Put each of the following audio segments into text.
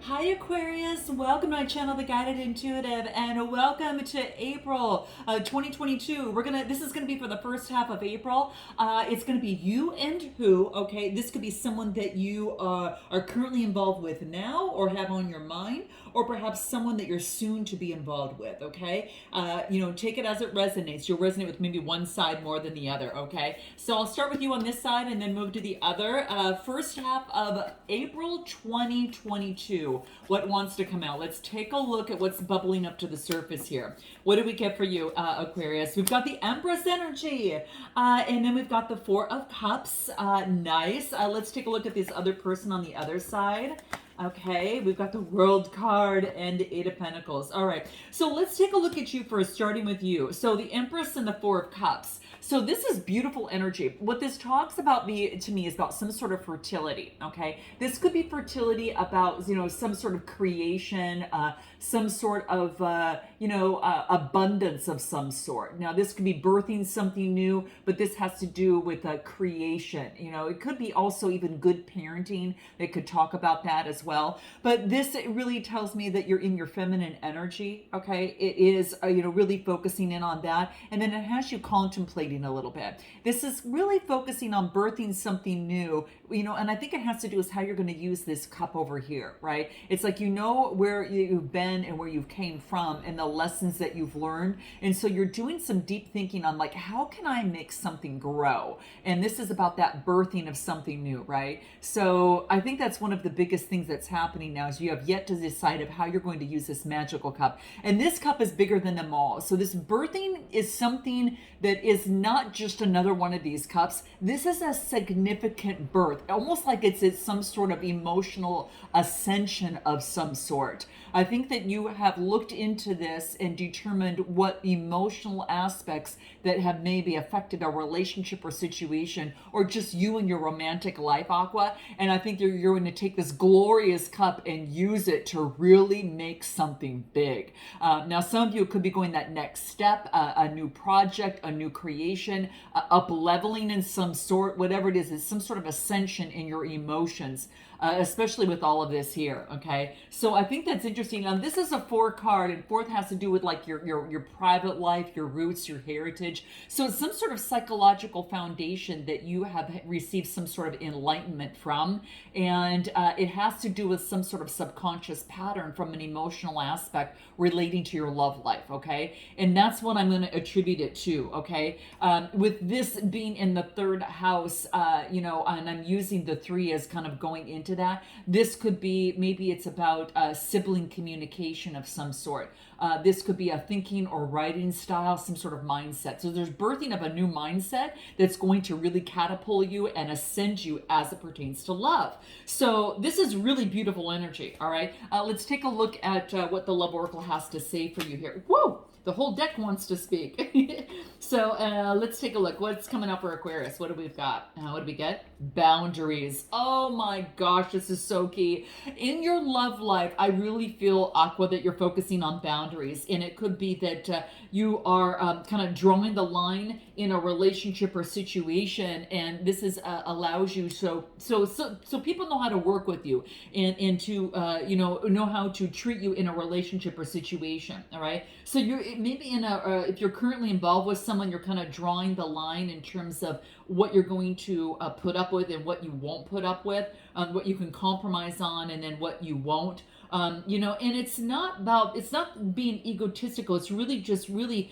Hi Aquarius, welcome to my channel, The Guided Intuitive, and welcome to April 2022. This is gonna be for the first half of April. It's gonna be you and who, okay? This could be someone that you are currently involved with now or have on your mind, or perhaps someone that you're soon to be involved with, okay? Take it as it resonates. You'll resonate with maybe one side more than the other, okay? So I'll start with you on this side and then move to the other. First half of April 2022. What wants to come out? Let's take a look at what's bubbling up to the surface here. What do we get for you, Aquarius? We've got the Empress energy, and then we've got the Four of Cups. Nice. Let's take a look at this other person on the other side. Okay, we've got the World card and the Eight of Pentacles. All right, so let's take a look at you first, starting with you. So the Empress and the Four of Cups. So this is beautiful energy. What this talks about to me is about some sort of fertility, okay? This could be fertility about, some sort of creation, some sort of, abundance of some sort. Now, this could be birthing something new, but this has to do with creation. It could be also even good parenting. They could talk about that as well. But this really tells me that you're in your feminine energy, okay? It is, really focusing in on that. And then it has you contemplating a little bit. This is really focusing on birthing something new, and I think it has to do with how you're going to use this cup over here, right? It's like where you've been and where you've came from and the lessons that you've learned. And so you're doing some deep thinking on like, how can I make something grow? And this is about that birthing of something new, right? So I think that's one of the biggest things that's happening now is you have yet to decide of how you're going to use this magical cup. And this cup is bigger than them all. So this birthing is something that is not just another one of these cups. This is a significant birth, almost like it's some sort of emotional ascension of some sort. I think that you have looked into this and determined what emotional aspects that have maybe affected a relationship or situation, or just you and your romantic life, Aqua. And I think you're going to take this glorious cup and use it to really make something big. Now, some of you could be going that next step, a new project, a new creation, up leveling in some sort, whatever it is some sort of ascension in your emotions. Especially with all of this here, okay? So I think that's interesting. Now, this is a four card, and fourth has to do with like your private life, your roots, your heritage. So it's some sort of psychological foundation that you have received some sort of enlightenment from, and it has to do with some sort of subconscious pattern from an emotional aspect relating to your love life, okay? And that's what I'm going to attribute it to, okay? With this being in the third house, and I'm using the three as kind of going into that. This could be, maybe it's about sibling communication of some sort. This could be a thinking or writing style, some sort of mindset. So there's birthing of a new mindset that's going to really catapult you and ascend you as it pertains to love. So this is really beautiful energy, all right? Let's take a look at what the Love Oracle has to say for you here. Whoa! The whole deck wants to speak. So let's take a look. What's coming up for Aquarius? What do we got? What do we get? Boundaries. Oh my gosh, this is so key. In your love life, I really feel, Aqua, that you're focusing on boundaries. And it could be that you are kind of drawing the line in a relationship or situation. And this is allows you so people know how to work with you and to, know how to treat you in a relationship or situation. All right. So you're maybe if you're currently involved with someone, you're kind of drawing the line in terms of what you're going to put up with and what you won't put up with, what you can compromise on and then what you won't. And it's not being egotistical. It's really just really,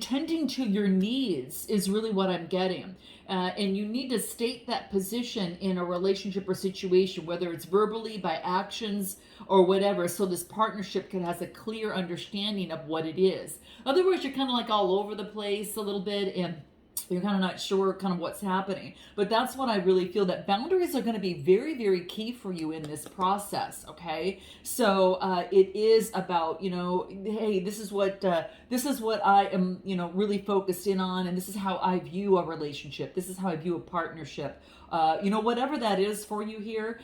tending to your needs is really what I'm getting. And you need to state that position in a relationship or situation, whether it's verbally, by actions, or whatever, so this partnership has a clear understanding of what it is. Otherwise, you're kind of like all over the place a little bit, and you're kind of not sure kind of what's happening. But that's what I really feel, that boundaries are going to be very, very key for you in this process, okay? So it is about, hey, this is what I am, really focused in on, and this is how I view a relationship. This is how I view a partnership. whatever that is for you here.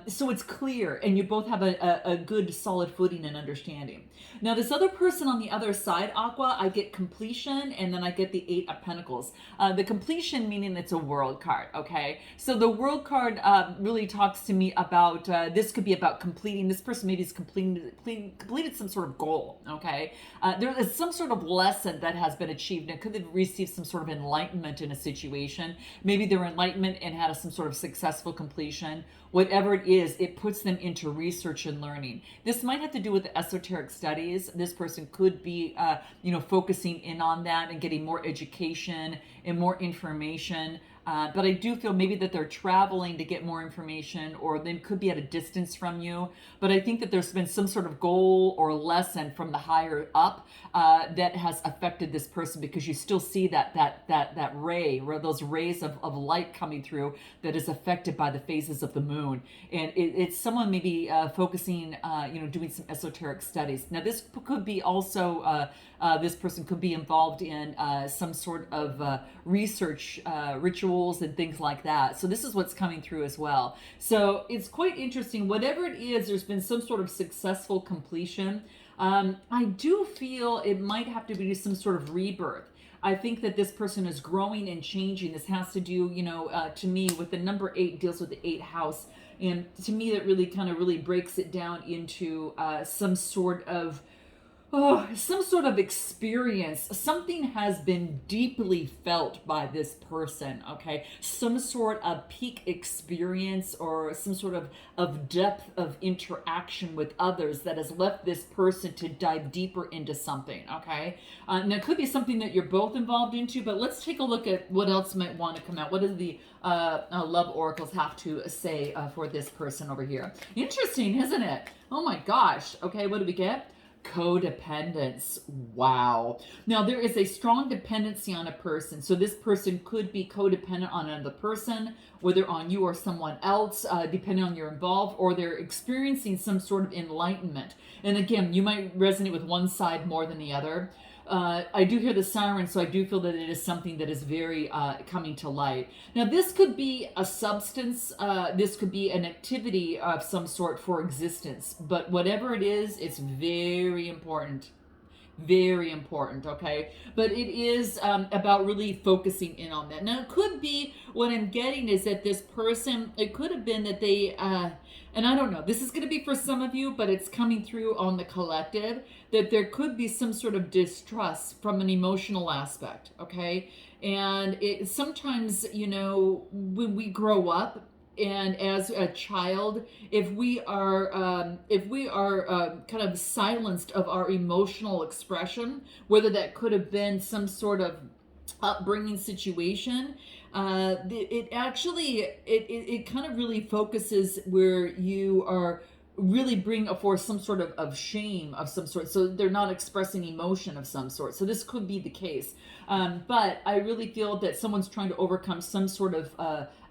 So it's clear, and you both have a good solid footing and understanding. Now, this other person on the other side, Aqua, I get completion, and then I get the Eight of Pentacles. The completion meaning it's a world card, okay? So the world card really talks to me about, this could be about completing, this person maybe has completed some sort of goal, okay? There is some sort of lesson that has been achieved, and could have received some sort of enlightenment in a situation. Maybe their enlightenment and had some sort of successful completion. Whatever it is, it puts them into research and learning. This might have to do with the esoteric studies. This person could be, focusing in on that and getting more education and more information. But I do feel maybe that they're traveling to get more information, or they could be at a distance from you. But I think that there's been some sort of goal or lesson from the higher up that has affected this person, because you still see that ray, or those rays of light coming through that is affected by the phases of the moon. And it's someone maybe focusing, doing some esoteric studies. Now, this could be also, this person could be involved in some sort of research rituals and things like that. So this is what's coming through as well. So it's quite interesting. Whatever it is, there's been some sort of successful completion. I do feel it might have to be some sort of rebirth. I think that this person is growing and changing. This has to do, to me, with the number 8 deals with the 8th house. And to me, that really breaks it down into some sort of experience. Something has been deeply felt by this person, okay? Some sort of peak experience, or some sort of depth of interaction with others that has left this person to dive deeper into something, okay? Now, it could be something that you're both involved into, but let's take a look at what else might want to come out. What does the love oracles have to say for this person over here? Interesting, isn't it? Oh my gosh. Okay, what do we get? Codependence. Wow. Now, there is a strong dependency on a person. So this person could be codependent on another person, whether on you or someone else, depending on you're involved, or they're experiencing some sort of enlightenment. And again, you might resonate with one side more than the other. I do hear the siren, so I do feel that it is something that is very coming to light. Now, this could be a substance. This could be an activity of some sort for existence. But whatever it is, it's very important. Very important, okay? But it is about really focusing in on that. Now, it could be, what I'm getting is that this person, it could have been that they, and I don't know, this is going to be for some of you, but it's coming through on the collective, that there could be some sort of distrust from an emotional aspect, okay? And it sometimes, when we grow up, and as a child, if we are kind of silenced of our emotional expression, whether that could have been some sort of upbringing situation, it kind of really focuses where you are really bring forth some sort of shame of some sort. So they're not expressing emotion of some sort. So this could be the case. But I really feel that someone's trying to overcome some sort of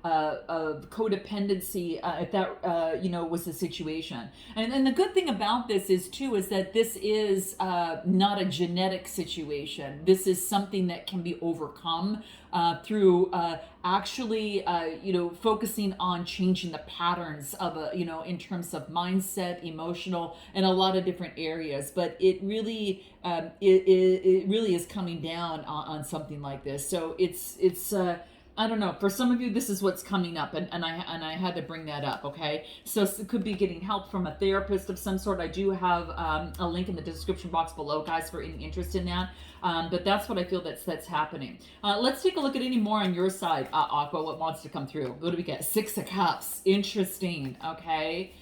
codependency, if that was the situation. And the good thing about this is that this is not a genetic situation. This is something that can be overcome through actually focusing on changing the patterns of in terms of mindset, emotional, and a lot of different areas. But it really it really is coming down on something like this. So it's I don't know. For some of you, this is what's coming up, and I had to bring that up, okay? So it could be getting help from a therapist of some sort. I do have a link in the description box below, guys, for any interest in that. But that's what I feel that's happening. Let's take a look at any more on your side, Aqua, what wants to come through. What do we get? 6 of Cups. Interesting, okay?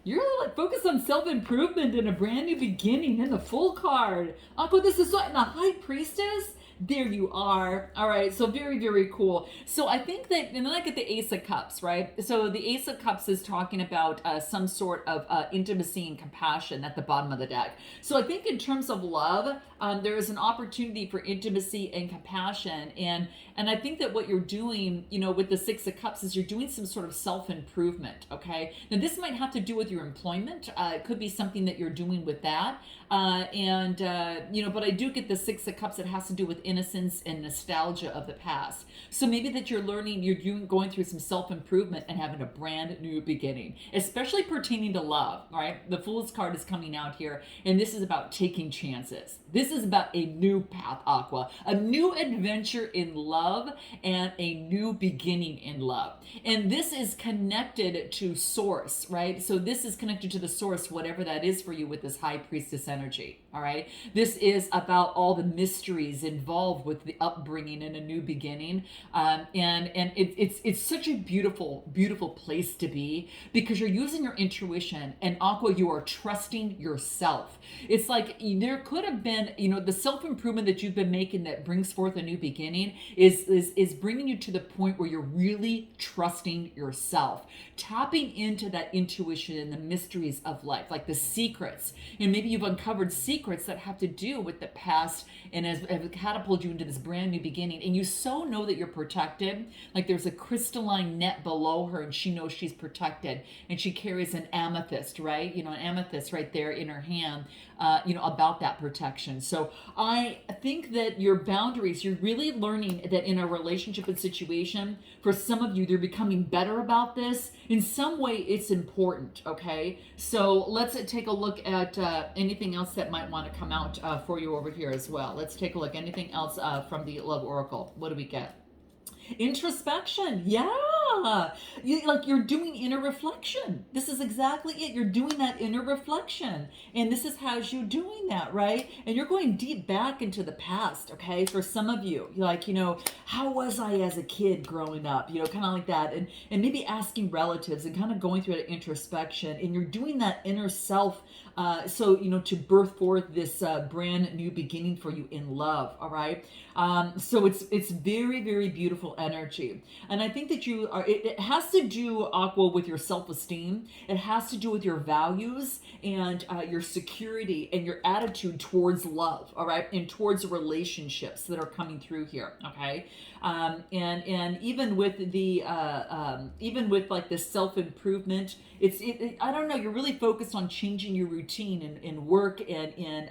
You're like focused on self-improvement and a brand new beginning in the Full card. Aqua, this is what, in the High Priestess? There you are. All right. So very, very cool. So I think that, and then I get the Ace of Cups, right? So the Ace of Cups is talking about some sort of intimacy and compassion at the bottom of the deck. So I think in terms of love, there is an opportunity for intimacy and compassion. And I think that what you're doing, with the 6 of Cups is you're doing some sort of self-improvement. Okay. Now this might have to do with your employment. It could be something that you're doing with that. But I do get the 6 of Cups that has to do with innocence and nostalgia of the past. So maybe that you're learning, you're going through some self-improvement and having a brand new beginning, especially pertaining to love, all right? The Fool's card is coming out here, and this is about taking chances. This is about a new path, Aqua, a new adventure in love and a new beginning in love. And this is connected to source, right? So this is connected to the source, whatever that is for you with this high priestess energy, all right? This is about all the mysteries involved with the upbringing and a new beginning. It's such a beautiful place to be, because you're using your intuition, and Aqua, you are trusting yourself. It's like there could have been, the self-improvement that you've been making that brings forth a new beginning is bringing you to the point where you're really trusting yourself, tapping into that intuition and the mysteries of life, like the secrets. And maybe you've uncovered secrets that have to do with the past and have catapulted you into this brand new beginning. And you so know that you're protected, like there's a crystalline net below her, and she knows she's protected, and she carries an amethyst, right? An amethyst right there in her hand, about that protection. So I think that your boundaries, you're really learning that in a relationship and situation, for some of you, they're becoming better about this. In some way, it's important, okay? So let's take a look at anything else that might want to come out for you over here as well. Let's take a look. Anything else from the Love Oracle? What do we get? Introspection. Yeah. You're doing inner reflection. This is exactly it. You're doing that inner reflection. And this is how you're doing that, right? And you're going deep back into the past, okay? For some of you, how was I as a kid growing up? Kind of like that. And maybe asking relatives and kind of going through that introspection. And you're doing that inner self to birth forth this brand new beginning for you in love, all right? So it's very, very beautiful energy. And I think that it has to do, Aqua, with your self-esteem. It has to do with your values and your security and your attitude towards love, all right? And towards relationships that are coming through here, okay? And even with the like the self-improvement, I don't know, you're really focused on changing your routine in work and in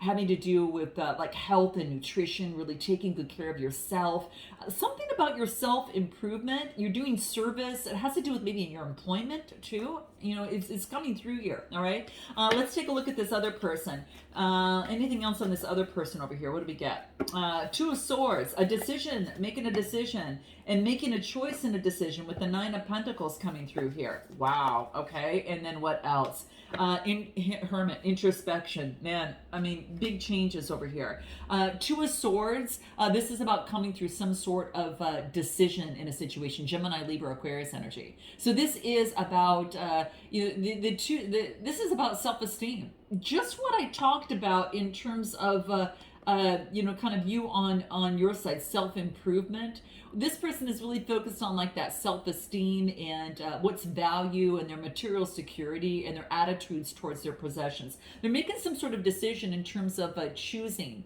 having to do with like health and nutrition, really taking good care of yourself. Something about your self-improvement, you're doing service. It has to do with maybe in your employment too. It's coming through here, all right? Let's take a look at this other person. Anything else on this other person over here? What do we get? Two of Swords, a decision, making a decision and making a choice in a decision with the Nine of Pentacles coming through here. Wow, okay. And then what else? Hermit, introspection. Man, I mean, big changes over here. Two of Swords, this is about coming through some sort of decision in a situation. Gemini, Libra, Aquarius energy. So this is about, this is about self-esteem. Just what I talked about in terms of, kind of you on your side, self-improvement. This person is really focused on like that self-esteem and what's value and their material security and their attitudes towards their possessions. They're making some sort of decision in terms of choosing.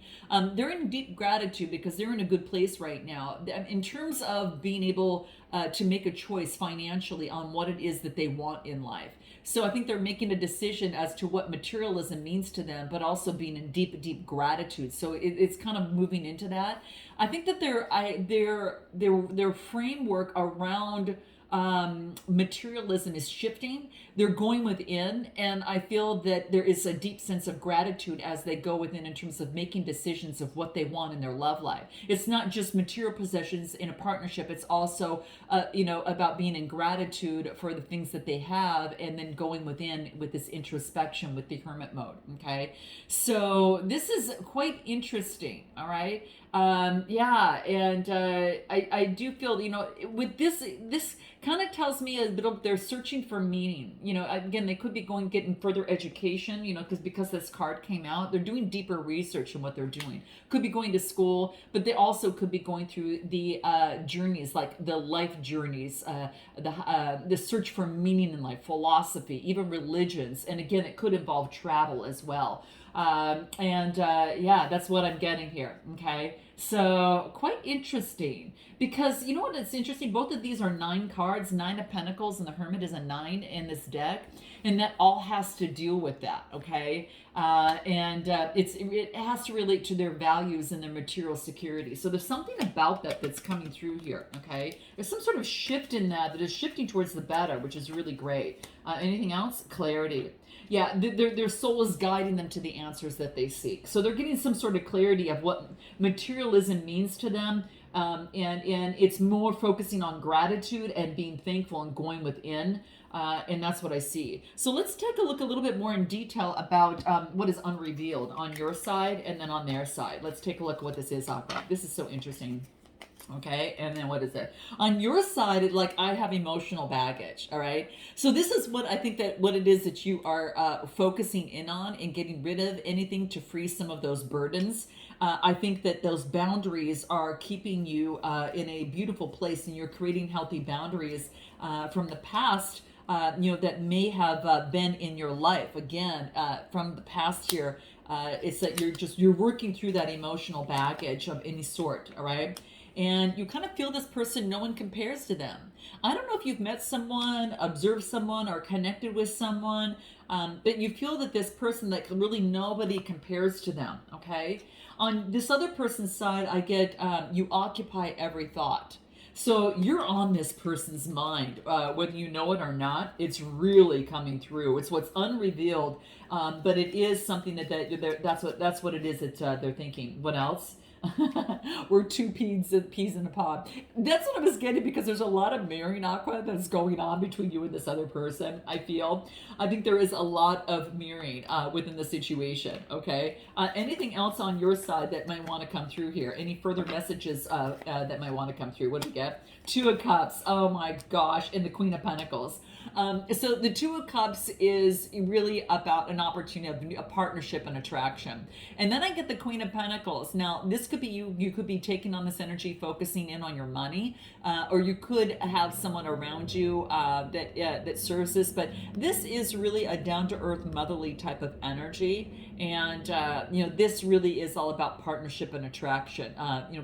They're in deep gratitude because they're in a good place right now. In terms of being able to make a choice financially on what it is that they want in life. So I think they're making a decision as to what materialism means to them, but also being in deep gratitude. So it's kind of moving into that. I think that their framework around materialism is shifting. They're going within, and I feel that there is a deep sense of gratitude as they go within in terms of making decisions of what they want in their love life. It's not just material possessions in a partnership. It's also, about being in gratitude for the things that they have, and then going within with this introspection with the hermit mode. Okay, so this is quite interesting. All right. I do feel, with this kind of tells me a bit of they're searching for meaning. Again, they could be getting further education, because this card came out. They're doing deeper research in what they're doing. Could be going to school, but they also could be going through the journeys, like the life journeys, the search for meaning in life, philosophy, even religions. And again, it could involve travel as well. That's what I'm getting here. Okay. So quite interesting because you know what? It's interesting. Both of these are 9 cards, 9 of Pentacles, and the Hermit is a 9 in this deck, and that all has to do with that. Okay, and it has to relate to their values and their material security. So there's something about that that's coming through here. Okay, there's some sort of shift in that is shifting towards the better, which is really great. Anything else? Clarity. Yeah, their soul is guiding them to the answers that they seek. So they're getting some sort of clarity of what materialism means to them. And it's more focusing on gratitude and being thankful and going within. And that's what I see. So let's take a look a little bit more in detail about what is unrevealed on your side and then on their side. Let's take a look at what this is, Aqua. This is so interesting. Okay, and then what is it on your side? Like, I have emotional baggage. All right, so this is what I think that what it is that you are focusing in on and getting rid of anything to free some of those burdens. I think that those boundaries are keeping you in a beautiful place, and you're creating healthy boundaries from the past. That may have been in your life. Again, from the past here, it's that you're working through that emotional baggage of any sort. All right. And you kind of feel this person, no one compares to them. I don't know if you've met someone, observed someone, or connected with someone, but you feel that this person, that really nobody compares to them, okay? On this other person's side, I get you occupy every thought. So you're on this person's mind, whether you know it or not. It's really coming through. It's what's unrevealed, but it is something that's what it is that they're thinking. What else? We're two peas in a pod. That's what I was getting, because there's a lot of mirroring, Aqua, that's going on between you and this other person. I think there is a lot of mirroring within the situation. Okay. Anything else on your side that might want to come through here? Any further messages that might want to come through? What do we get? 2 of Cups. Oh my gosh. And the Queen of Pentacles. So the 2 of Cups is really about an opportunity, a partnership, and attraction. And then I get the Queen of Pentacles. Now, this could be you could be taking on this energy, focusing in on your money, or you could have someone around you that serves this. But this is really a down-to-earth, motherly type of energy. And, this really is all about partnership and attraction.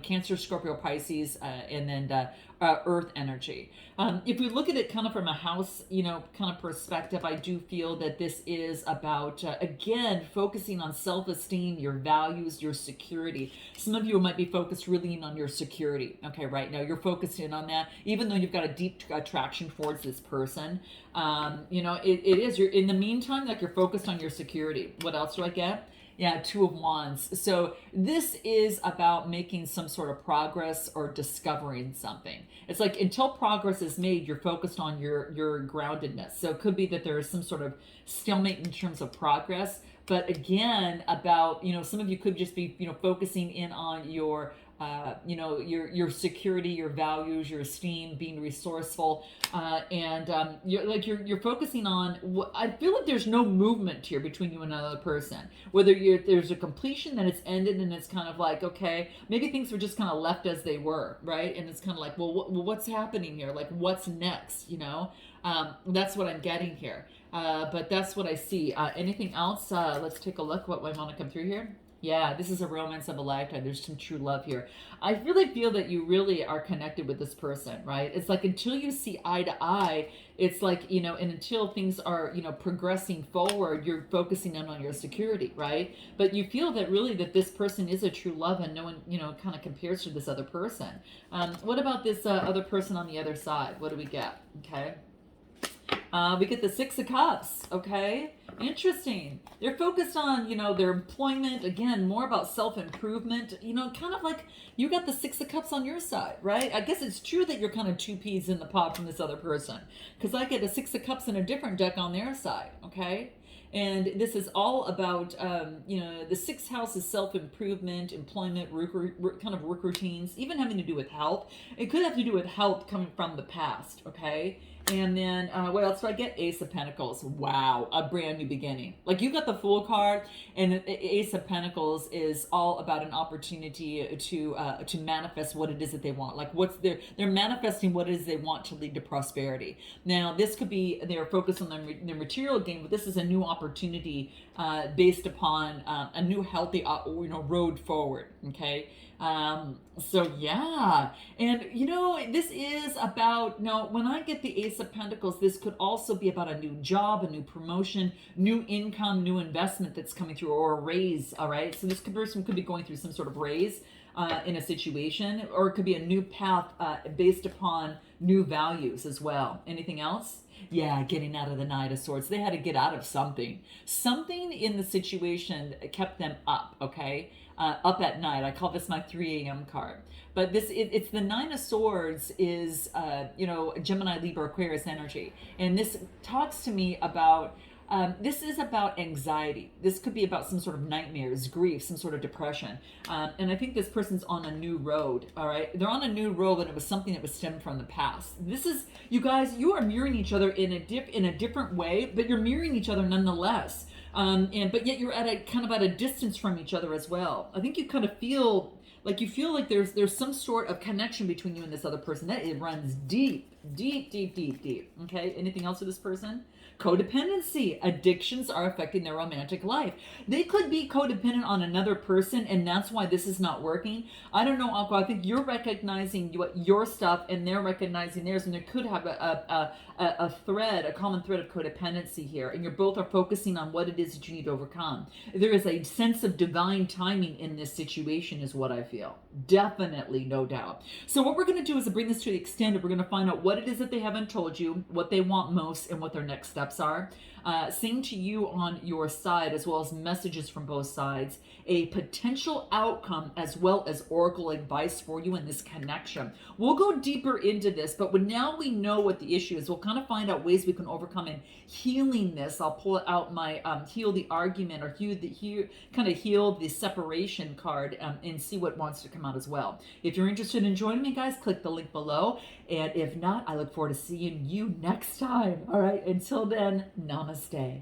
Cancer, Scorpio, Pisces, and then earth energy. If we look at it kind of from a house, kind of perspective, I do feel that this is about, again, focusing on self-esteem, your values, your security. Some of you might be focused really in on your security. Okay, right now you're focused in on that, even though you've got a deep attraction towards this person. It is, you're in the meantime, like, you're focused on your security. What else do I get? Yeah, 2 of Wands. So this is about making some sort of progress or discovering something. It's like, until progress is made, you're focused on your groundedness. So it could be that there is some sort of stalemate in terms of progress. But again, about, some of you could just be, focusing in on your security, your values, your esteem, being resourceful, and you're focusing on. I feel like there's no movement here between you and another person. Whether there's a completion, that it's ended, and it's kind of like, okay, maybe things were just kind of left as they were, right? And it's kind of like, well, what's happening here? Like, what's next? That's what I'm getting here. But that's what I see. Anything else? Let's take a look. What I want to come through here. Yeah, this is a romance of a lifetime. There's some true love here. I really feel that you really are connected with this person, right? It's like, until you see eye to eye, it's like, and until things are, progressing forward, you're focusing in on your security, right? But you feel that really that this person is a true love, and no one, kind of compares to this other person. What about this other person on the other side? What do we get? Okay. We get the 6 of Cups, okay? Interesting. They're focused on, their employment, again, more about self-improvement, kind of like you got the 6 of Cups on your side, right? I guess it's true that you're kind of 2 peas in the pod from this other person, because I get a 6 of Cups in a different deck on their side, okay? And this is all about, the 6th house is self-improvement, employment, kind of work routines, even having to do with health. It could have to do with health coming from the past, okay? And then what else do I get? Ace of Pentacles. Wow, a brand new beginning. Like, you got the Fool card, and the Ace of Pentacles is all about an opportunity to manifest what it is that they want. Like, they're manifesting what it is they want to lead to prosperity. Now, this could be they're focused on their material gain, but this is a new opportunity based upon a new healthy road forward. Okay. So yeah, and this is about, when I get the Ace of Pentacles, this could also be about a new job, a new promotion, new income, new investment that's coming through, or a raise. All right, so this person could be going through some sort of raise in a situation, or it could be a new path based upon new values as well. Anything else? Yeah, getting out of the Knight of Swords. They had to get out of something. Something in the situation kept them up, okay? Up at night. I call this my 3 a.m. card. But it's the Nine of Swords is, Gemini, Libra, Aquarius energy. And this talks to me about, this is about anxiety. This could be about some sort of nightmares, grief, some sort of depression. And I think this person's on a new road, all right? They're on a new road, and it was something that was stemmed from the past. This is, you guys, you are mirroring each other in a different way, but you're mirroring each other nonetheless. But yet you're at a kind of at a distance from each other as well. I think you kind of feel like there's some sort of connection between you and this other person. That it runs deep, deep, deep, deep, deep. Okay. Anything else with this person? Codependency. Addictions are affecting their romantic life. They could be codependent on another person, and that's why this is not working. I don't know, Aqua. I think you're recognizing your stuff, and they're recognizing theirs, and there could have a thread, a common thread of codependency here, and you both are focusing on what it is that you need to overcome. There is a sense of divine timing in this situation, is what I feel. Definitely, no doubt. So what we're going to do is bring this to the extended. We're going to find out what it is that they haven't told you, what they want most, and what their next steps are. Same to you on your side, as well as messages from both sides, a potential outcome, as well as oracle advice for you in this connection. We'll go deeper into this, but now we know what the issue is, we'll kind of find out ways we can overcome and healing this. I'll pull out my heal the argument, or heal the separation card, and see what wants to come out as well. If you're interested in joining me, guys, click the link below. And if not, I look forward to seeing you next time. All right, until then, namaste.